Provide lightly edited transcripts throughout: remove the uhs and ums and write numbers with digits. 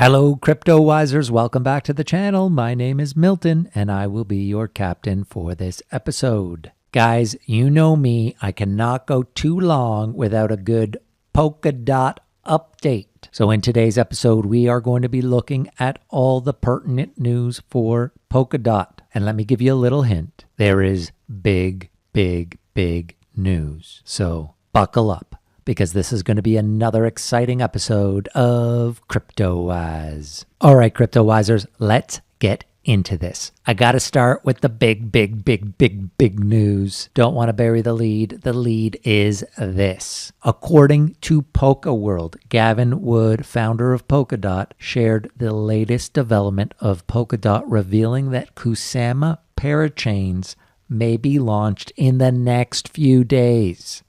Hello, Crypto Wisers. Welcome back to the channel. My name is Milton, and I will be your captain for this episode. Guys, you know me. I cannot go too long without a good Polkadot update. So in today's episode, we are going to be looking at all the pertinent news for Polkadot. And let me give you a little hint. There is big news. So buckle up, because this is going to be another exciting episode of CryptoWise. All right, CryptoWisers, let's get into this. I got to start with the big news. Don't want to bury the lead. The lead is this. According to PolkaWorld, Gavin Wood, founder of Polkadot, shared the latest development of Polkadot, revealing that Kusama parachains may be launched in the next few days.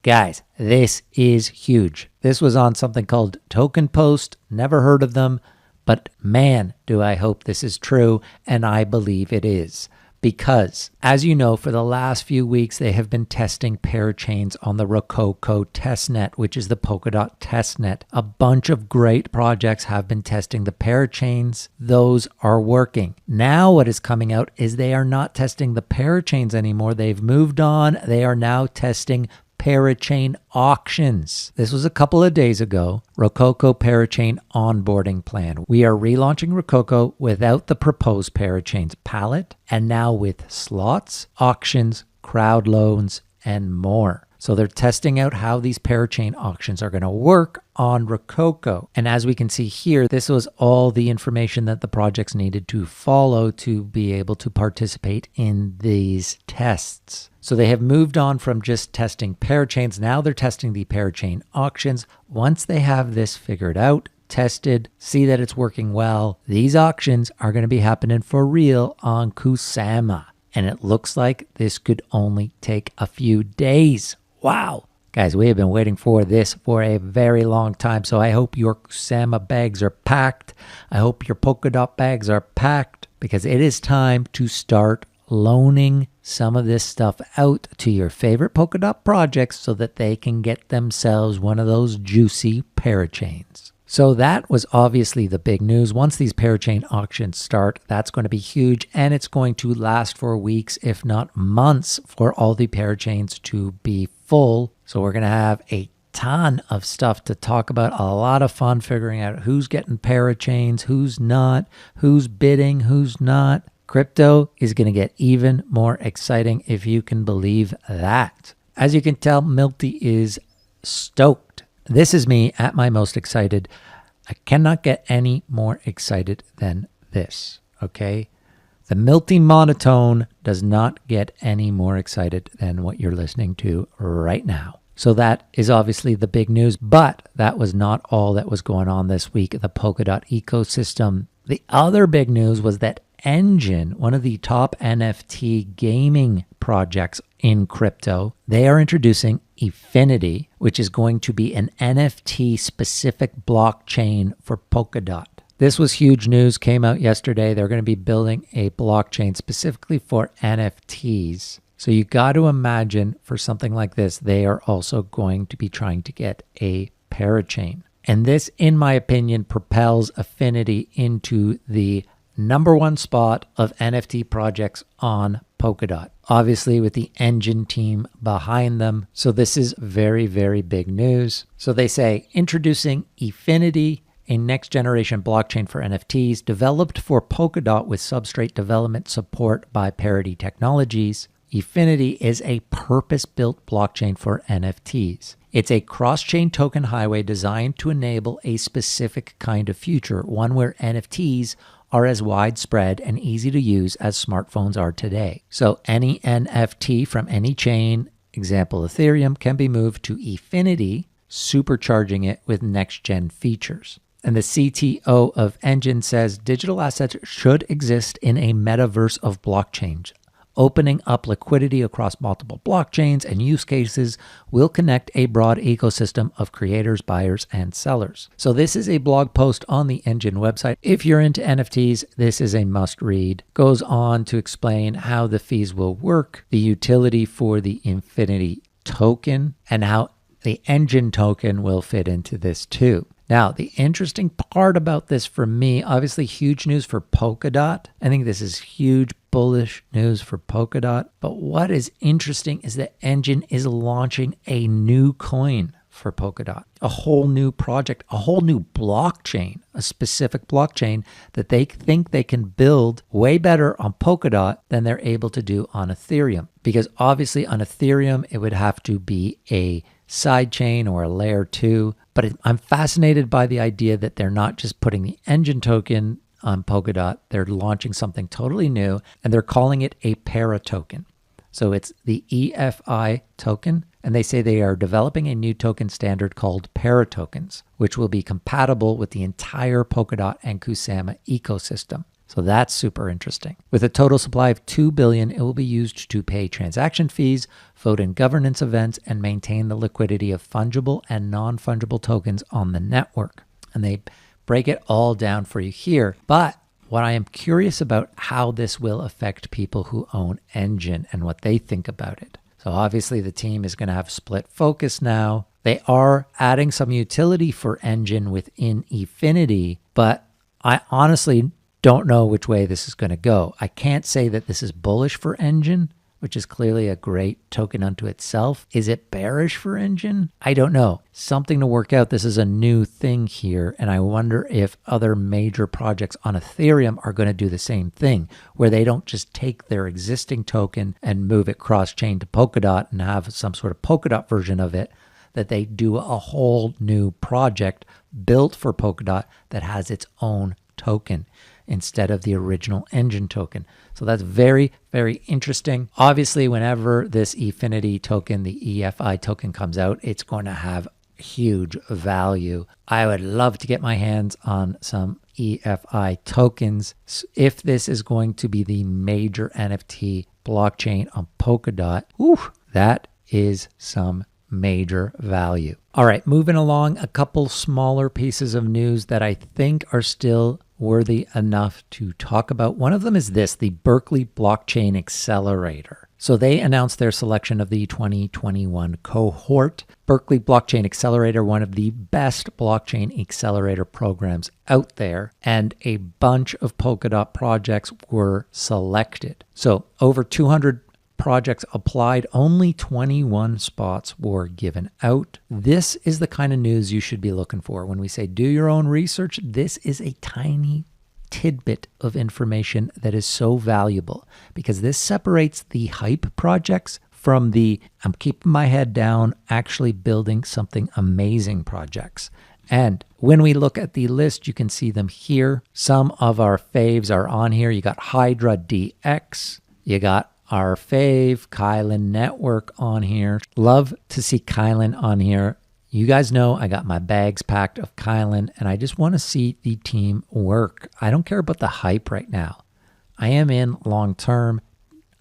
Guys, this is huge. This was on something called Token Post. Never heard of them, but man, do I hope this is true, and I believe it is. Because, as you know, for the last few weeks, they have been testing parachains on the Rococo testnet, which is the Polkadot testnet. A bunch of great projects have been testing the parachains. Those are working. Now what is coming out is they are not testing the parachains anymore. They've moved on. They are now testing parachain auctions. This was a couple of days ago. Rococo parachain onboarding plan. We are relaunching Rococo without the proposed parachains palette, and now with slots, auctions, crowd loans, and more. So they're testing out how these parachain auctions are going to work on Rococo. And as we can see here, this was all the information that the projects needed to follow to be able to participate in these tests. So they have moved on from just testing parachains. Now they're testing the parachain auctions. Once they have this figured out, tested, see that it's working well, these auctions are going to be happening for real on Kusama. And it looks like this could only take a few days. Wow. Guys, we have been waiting for this for a very long time, so I hope your Kusama bags are packed. I hope your Polkadot bags are packed, because it is time to start loaning some of this stuff out to your favorite Polkadot projects so that they can get themselves one of those juicy parachains. So that was obviously the big news. Once these parachain auctions start, that's going to be huge, and it's going to last for weeks, if not months, for all the parachains to be full. So we're going to have a ton of stuff to talk about, a lot of fun figuring out who's getting parachains, who's not, who's bidding, who's not. Crypto is going to get even more exciting, if you can believe that. As you can tell, Milty is stoked. This is me at my most excited. I cannot get any more excited than this, okay? The Milty monotone does not get any more excited than what you're listening to right now. So that is obviously the big news, but that was not all that was going on this week in the Polkadot ecosystem. The other big news was that Engine, one of the top NFT gaming projects in crypto, they are introducing Efinity, which is going to be an NFT-specific blockchain for Polkadot. This was huge news, came out yesterday. They're going to be building a blockchain specifically for NFTs. So you got to imagine for something like this, they are also going to be trying to get a parachain. And this, in my opinion, propels Efinity into the number one spot of NFT projects on Polkadot. Obviously with the Engine team behind them. So this is very big news. So they say, introducing Efinity, a next generation blockchain for NFTs developed for Polkadot with substrate development support by Parity Technologies. Efinity is a purpose-built blockchain for NFTs. It's a cross-chain token highway designed to enable a specific kind of future, one where NFTs are as widespread and easy to use as smartphones are today. So any NFT from any chain, example Ethereum, can be moved to Efinity, supercharging it with next-gen features. And the CTO of Engine says digital assets should exist in a metaverse of blockchains. Opening up liquidity across multiple blockchains and use cases will connect a broad ecosystem of creators, buyers, and sellers. So this is a blog post on the Engine website. If you're into NFTs, this is a must read. Goes on to explain how the fees will work, the utility for the Efinity token, and how the Engine token will fit into this too. Now, the interesting part about this for me, obviously huge news for Polkadot. I think this is huge bullish news for Polkadot. But what is interesting is that Enjin is launching a new coin for Polkadot, a whole new project, a whole new blockchain, a specific blockchain that they think they can build way better on Polkadot than they're able to do on Ethereum. Because obviously on Ethereum, it would have to be a side chain or a layer 2. But I'm fascinated by the idea that they're not just putting the Enjin token on Polkadot, they're launching something totally new, and they're calling it a para token. So it's the EFI token, and they say they are developing a new token standard called para tokens, which will be compatible with the entire Polkadot and Kusama ecosystem. So that's super interesting. With a total supply of 2 billion, it will be used to pay transaction fees, vote in governance events, and maintain the liquidity of fungible and non-fungible tokens on the network. And they break it all down for you here. But what I am curious about how this will affect people who own Enjin and what they think about it. So obviously the team is going to have split focus now. They are adding some utility for Enjin within Efinity, but I honestly don't know which way this is going to go. I can't say that this is bullish for Enjin, which is clearly a great token unto itself. Is it bearish for Enjin? I don't know. Something to work out. This is a new thing here, and I wonder if other major projects on Ethereum are going to do the same thing, where they don't just take their existing token and move it cross-chain to Polkadot and have some sort of Polkadot version of it, that they do a whole new project built for Polkadot that has its own token instead of the original Enjin token. So that's very, very interesting. Obviously, whenever this Efinity token, the EFI token comes out, it's going to have huge value. I would love to get my hands on some EFI tokens. If this is going to be the major NFT blockchain on Polkadot, that is some major value. All right, moving along, a couple smaller pieces of news that I think are still worthy enough to talk about. One of them is this, the Berkeley Blockchain Accelerator. So they announced their selection of the 2021 cohort. Berkeley Blockchain Accelerator, one of the best blockchain accelerator programs out there, and a bunch of Polkadot projects were selected. So over 200 projects applied, only 21 spots were given out. This is the kind of news you should be looking for. When we say do your own research, this is a tiny tidbit of information that is so valuable because this separates the hype projects from the I'm keeping my head down, actually building something amazing projects. And when we look at the list, you can see them here. Some of our faves are on here. You got Hydra DX, you got our fave, Kylan Network on here. Love to see Kylan on here. You guys know I got my bags packed of Kylan, and I just want to see the team work. I don't care about the hype right now. I am in long term.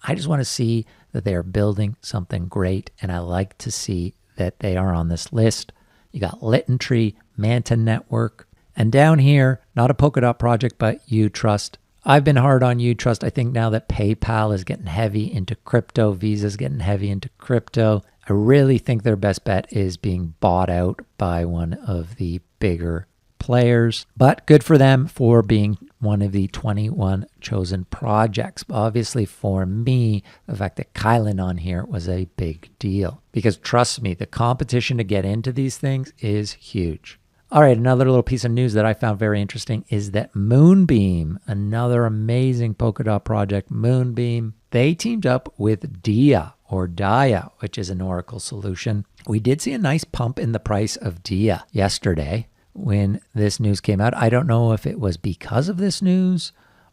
I just want to see that they are building something great, and I like to see that they are on this list. You got LittenTree, Manta Network, and down here, not a Polkadot project, but UTrust. I've been hard on UTrust. I think now that PayPal is getting heavy into crypto, Visa's getting heavy into crypto, I really think their best bet is being bought out by one of the bigger players. But good for them for being one of the 21 chosen projects. Obviously for me, the fact that Kylan on here was a big deal. Because trust me, the competition to get into these things is huge. All right, another little piece of news that I found very interesting is that Moonbeam, another amazing Polkadot project, Moonbeam, they teamed up with Dia, which is an Oracle solution. We did see a nice pump in the price of Dia yesterday when this news came out. I don't know if it was because of this news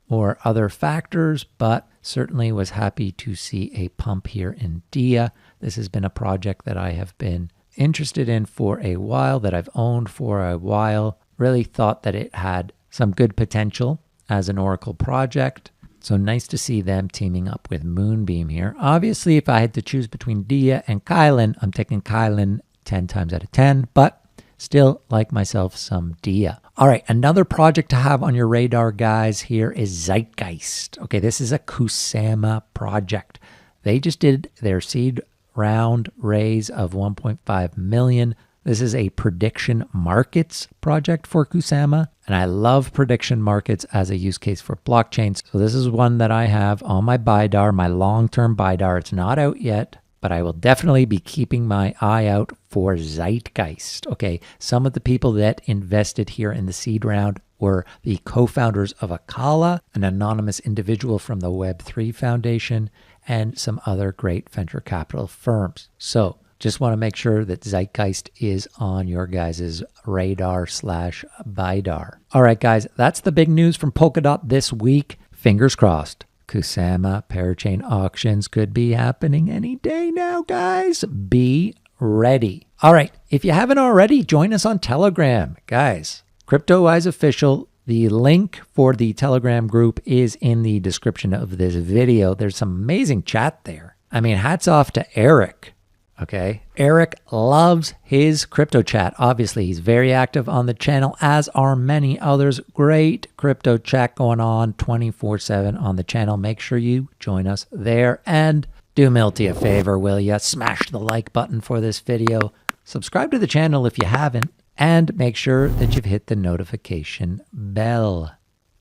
or other factors, but certainly was happy to see a pump here in Dia. This has been a project that I have been interested in for a while, that I've owned for a while. Really thought that it had some good potential as an Oracle project. So nice to see them teaming up with Moonbeam here. Obviously, if I had to choose between Dia and Kylan, I'm taking Kylan 10 times out of 10, but still like myself some Dia. All right, another project to have on your radar, guys, here is Zeitgeist. Okay, this is a Kusama project. They just did their seed round raise of 1.5 million. This is a prediction markets project for Kusama, and I love prediction markets as a use case for blockchains. So this is one that I have on my BIDAR, my long-term BIDAR. It's not out yet, but I will definitely be keeping my eye out for Zeitgeist. Okay, some of the people that invested here in the seed round were the co-founders of Akala, an anonymous individual from the Web3 Foundation, and some other great venture capital firms. So just want to make sure that Zeitgeist is on your guys' radar/BIDAR. All right, guys, that's the big news from Polkadot this week. Fingers crossed. Kusama Parachain auctions could be happening any day now, guys. Be ready. All right, if you haven't already, join us on Telegram. Guys, CryptoWise Official. The link for the Telegram group is in the description of this video. There's some amazing chat there. I mean, hats off to Eric. Okay. Eric loves his crypto chat. Obviously, he's very active on the channel, as are many others. Great crypto chat going on 24/7 on the channel. Make sure you join us there. And do Milty a favor, will ya? Smash the like button for this video. Subscribe to the channel if you haven't. And make sure that you've hit the notification bell.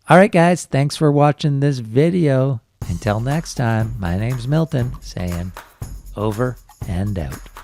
All right, guys. Thanks for watching this video. Until next time, my name's Milton, saying over and out.